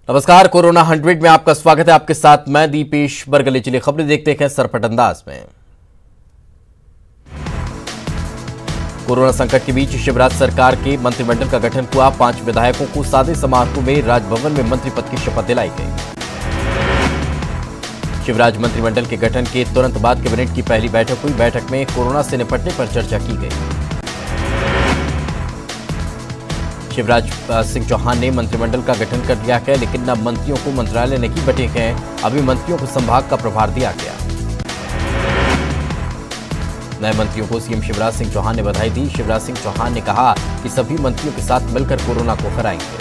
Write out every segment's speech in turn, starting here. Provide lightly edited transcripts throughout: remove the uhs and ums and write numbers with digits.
नमस्कार, कोरोना 100 में आपका स्वागत है। आपके साथ मैं दीपेश बरगले। चलिए खबरें देखते हैं सरपट अंदाज में। कोरोना संकट के बीच शिवराज सरकार के मंत्रिमंडल का गठन हुआ। 5 विधायकों को सादे समारोह में राजभवन में मंत्री पद की शपथ दिलाई गई। शिवराज मंत्रिमंडल के गठन के तुरंत बाद कैबिनेट की पहली बैठक हुई। बैठक में कोरोना से निपटने पर चर्चा की गई। शिवराज सिंह चौहान ने मंत्रिमंडल का गठन कर दिया है, लेकिन अब मंत्रियों को मंत्रालय नहीं बटे हैं। अभी मंत्रियों को संभाग का प्रभार दिया गया। नए मंत्रियों को सीएम शिवराज सिंह चौहान ने बधाई दी। शिवराज सिंह चौहान ने कहा कि सभी मंत्रियों के साथ मिलकर कोरोना को हराएंगे।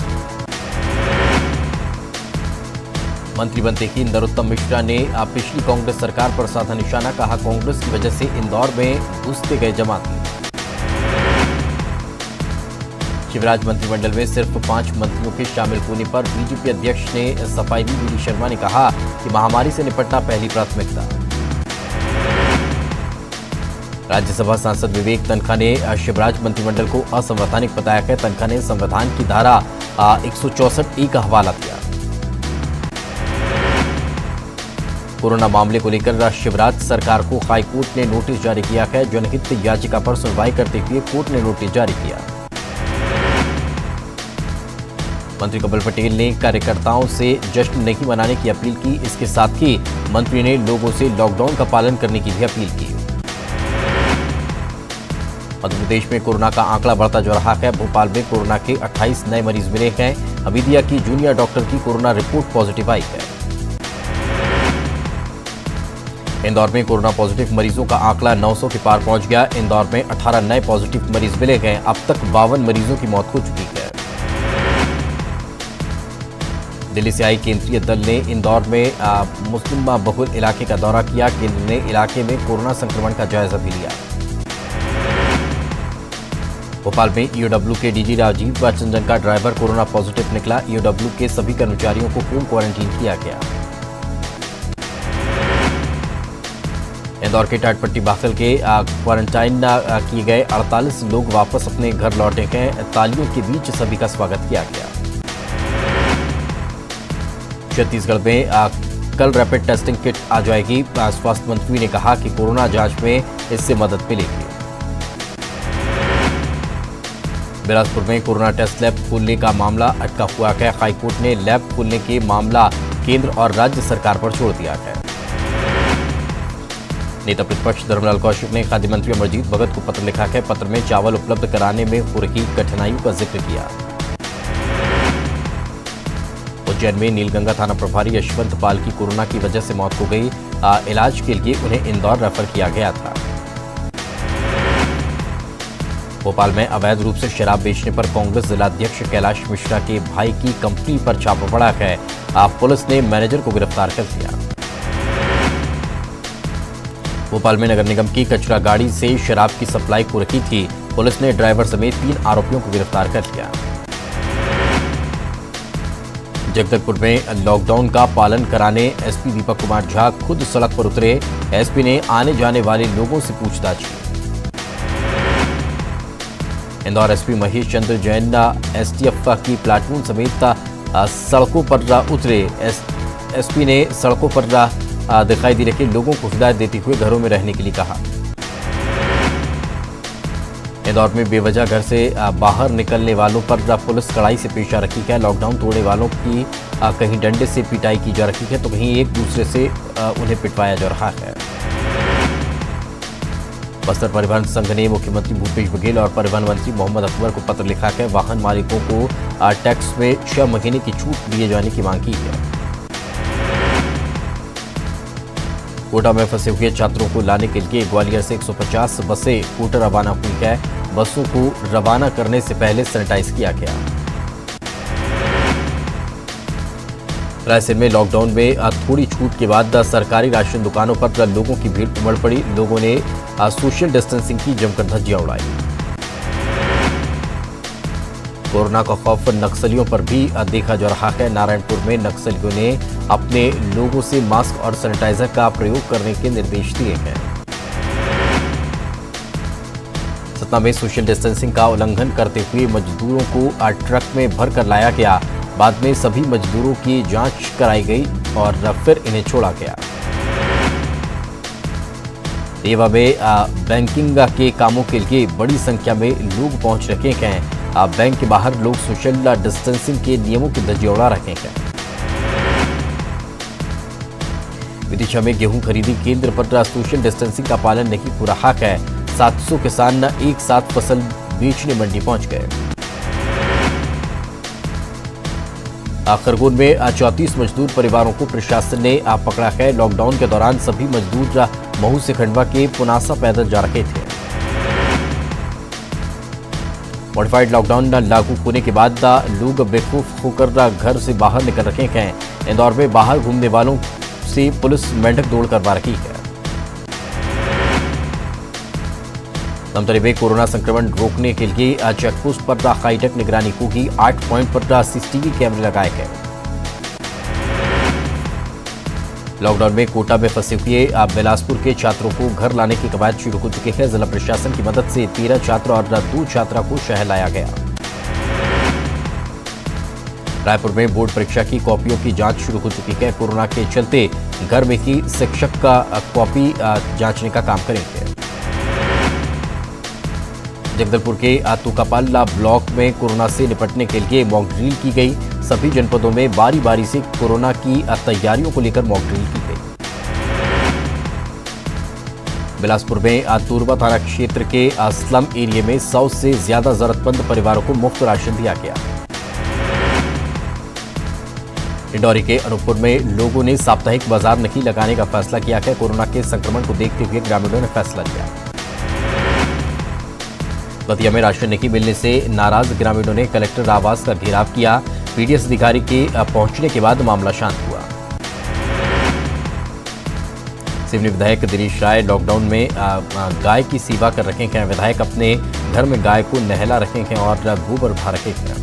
मंत्री बनते ही नरोत्तम मिश्रा ने पिछली कांग्रेस सरकार पर साधा निशाना। कहा, कांग्रेस की वजह से इंदौर में घुसते गए जमाती। शिवराज मंत्रिमंडल में सिर्फ 5 मंत्रियों के शामिल होने पर बीजेपी अध्यक्ष ने सफाई दी। वी.डी. शर्मा ने कहा कि महामारी से निपटना पहली प्राथमिकता। राज्यसभा सांसद विवेक तन्खा ने शिवराज मंत्रिमंडल को असंवैधानिक बताया है। तन्खा ने संविधान की धारा 164(a) का हवाला दिया। कोरोना मामले को लेकर शिवराज सरकार को हाईकोर्ट ने नोटिस जारी किया है। जनहित याचिका पर सुनवाई करते हुए कोर्ट ने नोटिस जारी किया। मंत्री कमल पटेल ने कार्यकर्ताओं से जश्न नहीं मनाने की अपील की। इसके साथ ही मंत्री ने लोगों से लॉकडाउन का पालन करने की भी अपील की। मध्य प्रदेश में कोरोना का आंकड़ा बढ़ता जा रहा है। भोपाल में कोरोना के 28 नए मरीज मिले हैं। हमीदिया की जूनियर डॉक्टर की कोरोना रिपोर्ट पॉजिटिव आई है। इंदौर में कोरोना पॉजिटिव मरीजों का आंकड़ा 900 के पार पहुंच गया। इंदौर में 18 नए पॉजिटिव मरीज मिले हैं। अब तक 52 मरीजों की मौत हो चुकी है। दिल्ली से आई केंद्रीय दल ने इंदौर में मुस्लिम बहुल इलाके का दौरा किया। केंद्र ने इलाके में कोरोना संक्रमण का जायजा भी लिया। भोपाल में ईओडब्ल्यू के डीजी राजीव चंद्रन का ड्राइवर कोरोना पॉजिटिव निकला। ईओडब्ल्यू के सभी कर्मचारियों को होम क्वारंटीन किया गया। इंदौर के टाटपट्टी बाखल के क्वारंटाइन किए गए 48 लोग वापस अपने घर लौटे हैं। तालियों के बीच सभी का स्वागत किया गया। छत्तीसगढ़ में कल रैपिड टेस्टिंग किट आ जाएगी। स्वास्थ्य मंत्री ने कहा कि कोरोना जांच में इससे मदद मिलेगी। बिलासपुर में कोरोना टेस्ट लैब खोलने का मामला अटका हुआ है। हाईकोर्ट ने लैब खोलने के मामला केंद्र और राज्य सरकार पर छोड़ दिया है। नेता प्रतिपक्ष धर्मलाल कौशिक ने खाद्य मंत्री अमरजीत भगत को पत्र लिखा है। पत्र में चावल उपलब्ध कराने में हो रही कठिनाइयों का जिक्र किया। उज्जैन में नीलगंगा थाना प्रभारी यशवंत पाल की कोरोना की वजह से मौत हो गई। इलाज के लिए उन्हें इंदौर रेफर किया गया था। भोपाल में अवैध रूप से शराब बेचने पर कांग्रेस जिलाध्यक्ष कैलाश मिश्रा के भाई की कंपनी पर छापा पड़ा है। पुलिस ने मैनेजर को गिरफ्तार कर लिया। भोपाल में नगर निगम की कचरा गाड़ी से शराब की सप्लाई हो रही थी। पुलिस ने ड्राइवर समेत 3 आरोपियों को गिरफ्तार कर लिया। जगदलपुर में लॉकडाउन का पालन कराने एसपी दीपक कुमार झा खुद सड़क पर उतरे। एसपी ने आने जाने वाले लोगों से पूछताछ की। इंदौर एसपी महेश चंद्र जैन एसटीएफ की प्लाटून समेत सड़कों पर उतरे। एसपी ने सड़कों पर दिखाई दे रहे लोगों को हिदायत देते हुए घरों में रहने के लिए कहा। इंदौर में बेवजह घर से बाहर निकलने वालों पर पुलिस कड़ाई से पेश आ रही है। लॉकडाउन तोड़ने वालों की कहीं डंडे से पिटाई की जा रही है तो कहीं एक दूसरे से उन्हें पिटवाया जा रहा है। बस्तर परिवहन संघ ने मुख्यमंत्री भूपेश बघेल और परिवहन मंत्री मोहम्मद अकबर को पत्र लिखा है। वाहन मालिकों को टैक्स में 6 महीने की छूट दिए जाने की मांग की है। कोटा में फंसे हुए छात्रों को लाने के लिए ग्वालियर से 150 बसें कोटा रवाना हुई है। बसों को रवाना करने से पहले सैनिटाइज किया गया। रायसेन में लॉकडाउन में थोड़ी छूट के बाद सरकारी राशन दुकानों पर लोगों की भीड़ उमड़ पड़ी। लोगों ने सोशल डिस्टेंसिंग की जमकर धज्जियां उड़ाई। कोरोना का खौफ नक्सलियों पर भी देखा जा रहा है। नारायणपुर में नक्सलियों ने अपने लोगों से मास्क और सैनिटाइजर का प्रयोग करने के निर्देश दिए हैं। सतना में सोशल डिस्टेंसिंग का उल्लंघन करते हुए मजदूरों को ट्रक में भरकर लाया गया। बाद में सभी मजदूरों की जांच कराई गई और फिर इन्हें छोड़ा गया। रेवा में बैंकिंग के कामों के लिए बड़ी संख्या में लोग पहुंच रखे हैं। बैंक के बाहर लोग सोशल डिस्टेंसिंग के नियमों की धज्जियां रखे हैं। विदिशा में गेहूं खरीदी केंद्र पर सोशल डिस्टेंसिंग का पालन नहीं हो रहा है। 700 किसान एक साथ फसल बेचने मंडी पहुंच गए। खरगोन में 34 मजदूर परिवारों को प्रशासन ने पकड़ा है। लॉकडाउन के दौरान सभी मजदूर महू से खंडवा के पुनासा पैदल जा रहे थे। मॉडिफाइड लॉकडाउन लागू होने के बाद लोग बेखौफ होकर घर से बाहर निकल रहे हैं। इंदौर में बाहर घूमने वालों से पुलिस मेंढक दौड़ करवा रही है। धमतरी में कोरोना संक्रमण रोकने के लिए चेकपोस्ट पर हाईटेक निगरानी होगी। 8 पॉइंट पर सीसीटीवी कैमरे लगाए गए। लॉकडाउन में कोटा में फंसे हुए बिलासपुर के छात्रों को घर लाने की कवायद शुरू हो चुकी है। जिला प्रशासन की मदद से 13 छात्र और 2 छात्रा को शहर लाया गया। रायपुर में बोर्ड परीक्षा की कॉपियों की जांच शुरू हो चुकी है। कोरोना के चलते घर में ही शिक्षक का कॉपी जांचने का काम करेंगे। जगदलपुर के तुकापाला ब्लॉक में कोरोना से निपटने के लिए मॉक ड्रिल की गई। सभी जनपदों में बारी बारी से कोरोना की तैयारियों को लेकर मॉक ड्रिल की गई। बिलासपुर में तुरबा थाना क्षेत्र के स्लम एरिया में 100 से ज्यादा जरूरतमंद परिवारों को मुफ्त राशन दिया गया। डिंडौरी के अनूपपुर में लोगों ने साप्ताहिक बाजार नहीं लगाने का फैसला किया है। कोरोना के संक्रमण को देखते हुए ग्रामीणों ने फैसला लिया। बतिया में राशन नहीं मिलने से नाराज ग्रामीणों ने कलेक्टर आवास का घेराव किया। पीडीएस अधिकारी के पहुंचने के बाद मामला शांत हुआ। सिवनी विधायक दिनेश राय लॉकडाउन में गाय की सेवा कर रहे हैं। विधायक अपने घर में गाय को नहला रहे हैं और गोबर उठा रहे हैं।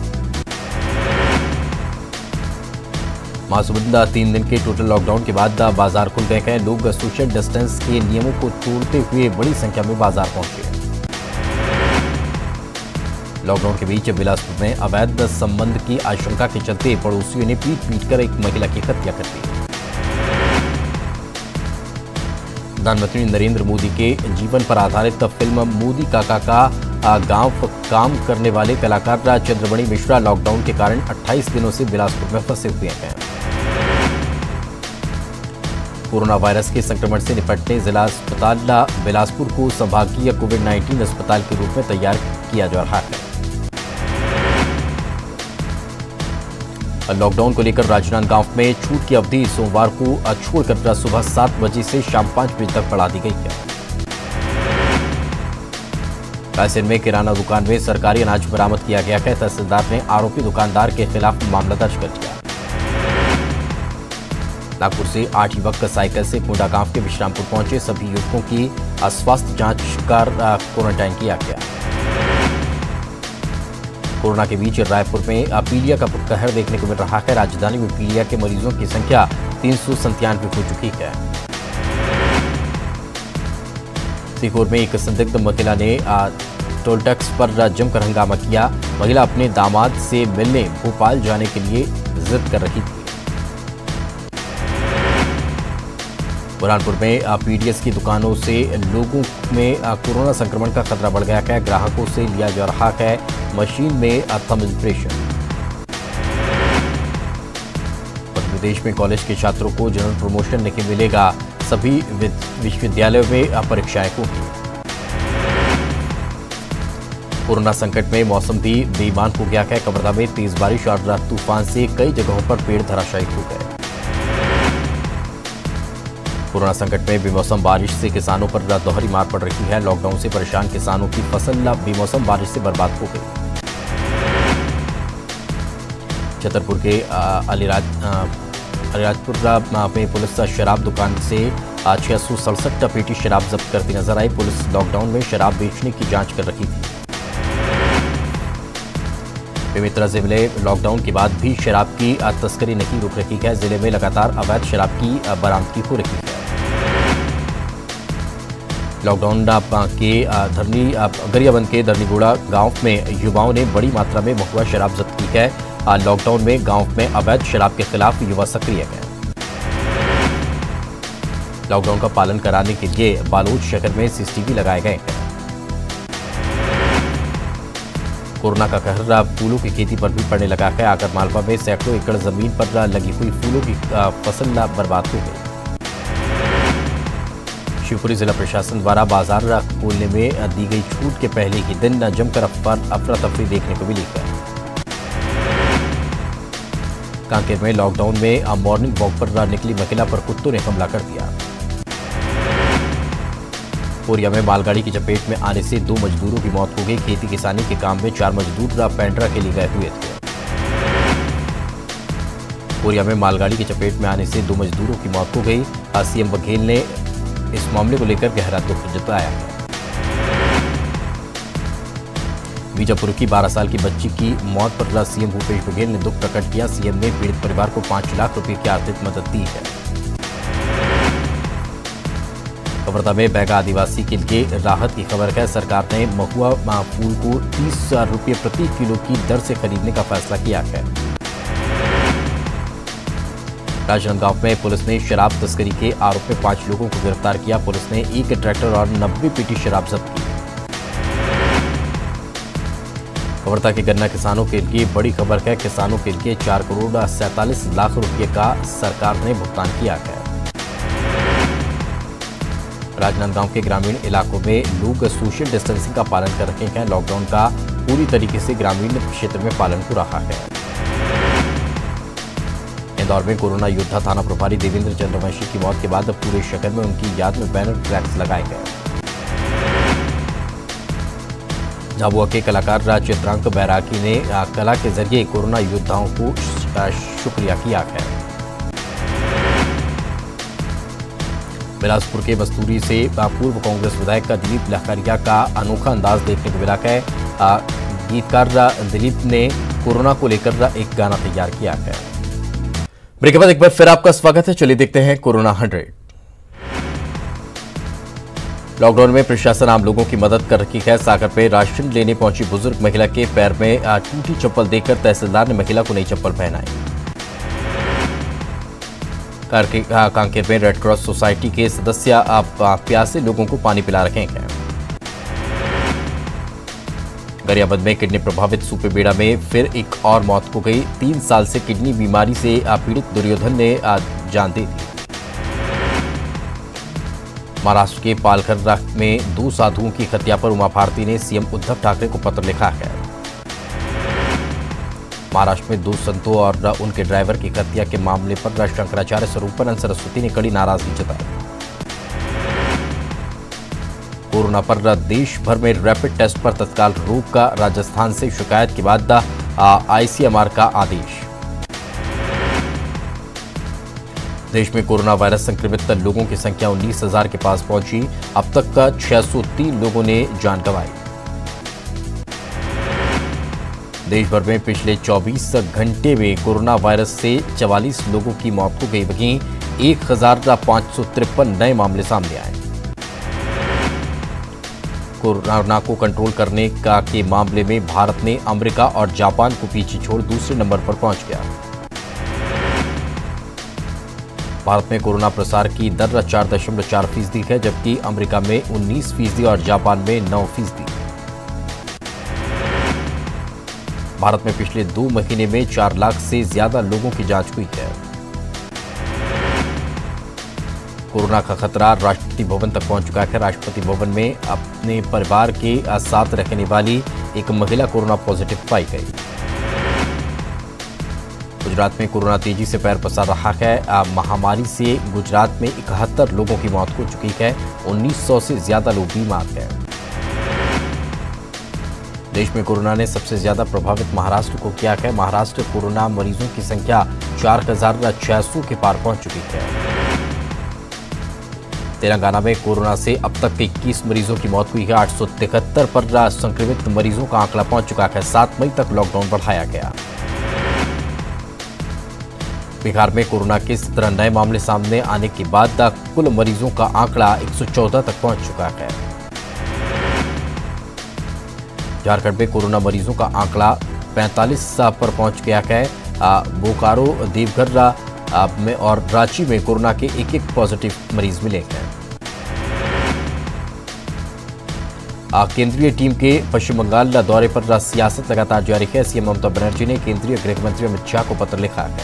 महासमुंद 3 दिन के टोटल लॉकडाउन के बाद बाजार खुल गए हैं। लोग सोशल डिस्टेंस के नियमों को तोड़ते हुए बड़ी संख्या में बाजार पहुंचे। लॉकडाउन के बीच बिलासपुर में अवैध संबंध की आशंका के चलते पड़ोसियों ने पीट कर एक महिला की हत्या कर दी। प्रधानमंत्री नरेंद्र मोदी के जीवन पर आधारित फिल्म मोदी काका का गांव काम करने वाले कलाकार चंद्रमणि मिश्रा लॉकडाउन के कारण 28 दिनों से बिलासपुर में फंसे हुए हैं। कोरोना वायरस के संक्रमण से निपटने जिला अस्पताल बिलासपुर को संभागीय कोविड-19 अस्पताल के रूप में तैयार किया जा रहा है। लॉकडाउन को लेकर राजनांदगांव में छूट की अवधि सोमवार को छोड़कर सुबह 7 बजे से शाम 5 बजे तक बढ़ा दी गई है। रायसेन में किराना दुकान में सरकारी अनाज बरामद किया गया है। तहसीलदार ने आरोपी दुकानदार के खिलाफ मामला दर्ज कर दिया। नागपुर से 8 युवक साइकिल से कोंडा गांव के विश्रामपुर पहुंचे। सभी युवकों की स्वास्थ्य जांच कर क्वारंटाइन किया गया। कोरोना के बीच रायपुर में पीलिया का कहर देखने को मिल रहा है। राजधानी में पीलिया के मरीजों की संख्या 397 हो चुकी है। सीहोर में एक संदिग्ध महिला ने टोल टैक्स पर जमकर हंगामा किया। महिला अपने दामाद से मिलने भोपाल जाने के लिए जिद कर रही थी। बुरहानपुर में पीडीएस की दुकानों से लोगों में कोरोना संक्रमण का खतरा बढ़ गया है। ग्राहकों से लिया जा रहा है मशीन में थंब इम्प्रेशन। मध्य प्रदेश में कॉलेज के छात्रों को जनरल प्रमोशन नहीं मिलेगा। सभी विश्वविद्यालयों में परीक्षाएं होंगी। कोरोना संकट में मौसम भी बेईमान हो गया है। कवर्धा में तेज बारिश और तूफान से कई जगहों पर पेड़ धराशायी हो गए। कोरोना संकट में बेमौसम बारिश से किसानों पर दोहरी मार पड़ रही है। लॉकडाउन से परेशान किसानों की फसल बेमौसम बारिश से बर्बाद हो गई। छतरपुर के अलीराजपुर में पुलिस शराब दुकान से 667 पेटी शराब जब्त करती नजर आई। पुलिस लॉकडाउन में शराब बेचने की जांच कर रही थी। बेमेतरा जिले लॉकडाउन के बाद भी शराब की तस्करी नहीं रुक रही है। जिले में लगातार अवैध शराब की बरामदगी हो रही है। लॉकडाउन के गरियाबंद के धरनीगोड़ा गांव में युवाओं ने बड़ी मात्रा में महुआ शराब जब्त की है। लॉकडाउन में गांव में अवैध शराब के खिलाफ युवा सक्रिय हैं। लॉकडाउन का पालन कराने के लिए बालोद शहर में सीसीटीवी लगाए गए हैं। कोरोना का कहर फूलों की खेती पर भी पड़ने लगा है। आगर मालवा में सैकड़ों एकड़ जमीन पर लगी हुई फूलों की फसल बर्बाद हो गई। शिवपुरी जिला प्रशासन द्वारा बाजार खोलने में दी गई छूट के पहले ही दिन जमकर अफरा तफरी देखने को मिली है। कांकेर में लॉकडाउन में मॉर्निंग वॉक पर निकली महिला पर कुत्तों ने हमला कर दिया। कोरिया में मालगाड़ी की चपेट में आने से 2 मजदूरों की मौत हो गई। खेती किसानी के काम में 4 मजदूर पेंड्रा के लिए गए हुए थे। कोरिया में मालगाड़ी की चपेट में आने से 2 मजदूरों की मौत हो गई। सीएम बघेल ने इस मामले को लेकर गहरा दुख जताया है। बीजापुर की 12 साल की बच्ची की मौत पर सीएम भूपेश बघेल ने दुख प्रकट किया। सीएम ने पीड़ित परिवार को 5 लाख रुपए की आर्थिक मदद दी है। कवर्धा में बैगा आदिवासी के लिए राहत की खबर है। सरकार ने महुआ फूल को 30 रुपये प्रति किलो की दर से खरीदने का फैसला किया है। राजनांदगांव में पुलिस ने शराब तस्करी के आरोप में 5 लोगों को गिरफ्तार किया। पुलिस ने 1 ट्रैक्टर और 90 पेटी शराब जब्त की। कवर्धा के गन्ना किसानों के लिए बड़ी खबर है। किसानों के लिए 4 करोड़ 47 लाख रुपए का सरकार ने भुगतान किया है। राजनांदगांव के ग्रामीण इलाकों में लोग सोशल डिस्टेंसिंग का पालन कर रहे हैं। लॉकडाउन का पूरी तरीके से ग्रामीण क्षेत्र में पालन हो रहा है। इंदौर में कोरोना योद्धा थाना प्रभारी देवेंद्र चंद्रवंशी की मौत के बाद पूरे शहर में उनकी याद में बैनर फ्लैक्स लगाए गए। झाबुआ के कलाकार चित्रांक बैरागी ने कला के जरिए कोरोना योद्धाओं को शुक्रिया किया है। बिलासपुर के बस्तूरी से पूर्व कांग्रेस विधायक दिलीप लहकरिया का अनोखा अंदाज देखने को मिला है। गीतकार दिलीप ने कोरोना को लेकर एक गाना तैयार किया है। ब्रेक के बाद एक बार फिर आपका स्वागत है। चलिए देखते हैं कोरोना 100। लॉकडाउन में प्रशासन आम लोगों की मदद कर रही है। सागर पे राशन लेने पहुंची बुजुर्ग महिला के पैर में टूटी चप्पल देखकर तहसीलदार ने महिला को नई चप्पल पहनाई। कांकेर में रेड क्रॉस सोसाइटी के सदस्य प्यासे लोगों को पानी पिला रहे हैं। गरियाबंद में किडनी प्रभावित सुपेबेड़ा में फिर एक और मौत हो गई। 3 साल से किडनी बीमारी से पीड़ित दुर्योधन ने जान दी थी। महाराष्ट्र के पालघर में 2 साधुओं की हत्या पर उमा भारती ने सीएम उद्धव ठाकरे को पत्र लिखा है। महाराष्ट्र में 2 संतों और उनके ड्राइवर की हत्या के मामले पर शंकराचार्य स्वरूपानंद सरस्वती ने कड़ी नाराजगी जताई। कोरोना पर देश भर में रैपिड टेस्ट पर तत्काल रोक का राजस्थान से शिकायत के बाद आईसीएमआर का आदेश। देश में कोरोना वायरस संक्रमित लोगों की संख्या 19,000 के पास पहुंची। अब तक 603 लोगों ने जान गंवाई। देश भर में पिछले 24 घंटे में कोरोना वायरस से 44 लोगों की मौत हो गई। वहीं 1,553 नए मामले सामने आए। कोरोना को कंट्रोल करने के मामले में भारत ने अमेरिका और जापान को पीछे छोड़ दूसरे नंबर पर पहुंच गया। भारत में कोरोना प्रसार की दर 4.4% है, जबकि अमेरिका में 19% और जापान में 9%। भारत में पिछले 2 महीने में 4 लाख से ज्यादा लोगों की जांच हुई है। कोरोना का खतरा राष्ट्रपति भवन तक पहुंच चुका है। राष्ट्रपति भवन में अपने परिवार के साथ रहने वाली एक महिला कोरोना पॉजिटिव पाई गई। गुजरात में कोरोना तेजी से पैर पसार रहा है। महामारी से गुजरात में 71 लोगों की मौत हो चुकी है। 1900 से ज्यादा लोग बीमार हैं। देश में कोरोना ने सबसे ज्यादा प्रभावित महाराष्ट्र को किया है। महाराष्ट्र कोरोना मरीजों की संख्या 4,600 के पार पहुंच चुकी है। तेलंगाना में कोरोना से अब तक 21 मरीजों की मौत हुई है। 873 पर संक्रमित मरीजों का आंकड़ा पहुंच चुका है। 7 मई तक लॉकडाउन बढ़ाया गया। बिहार में कोरोना के 17 नए मामले सामने आने के बाद कुल मरीजों का आंकड़ा 114 तक पहुंच चुका है। झारखंड में कोरोना मरीजों का आंकड़ा 45 पर पहुंच गया है। बोकारो, देवघर में और रांची में कोरोना के एक पॉजिटिव मरीज मिले हैं। केंद्रीय टीम के पश्चिम बंगाल दौरे पर सियासत लगातार जारी है। सीएम ममता बनर्जी ने केंद्रीय गृह मंत्री अमित शाह को पत्र लिखा है।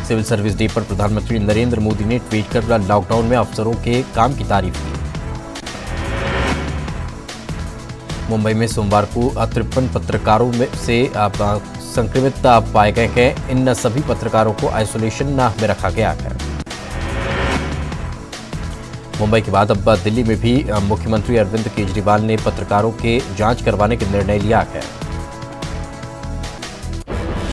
सिविल सर्विस डे पर प्रधानमंत्री नरेंद्र मोदी ने ट्वीट कर लॉकडाउन में अफसरों के काम की तारीफ की। मुंबई में सोमवार को 53 पत्रकारों में से संक्रमित पाए गए हैं। इन सभी पत्रकारों को आइसोलेशन में रखा गया है। मुंबई के बाद अब दिल्ली में भी मुख्यमंत्री अरविंद केजरीवाल ने पत्रकारों के जांच करवाने का निर्णय लिया है।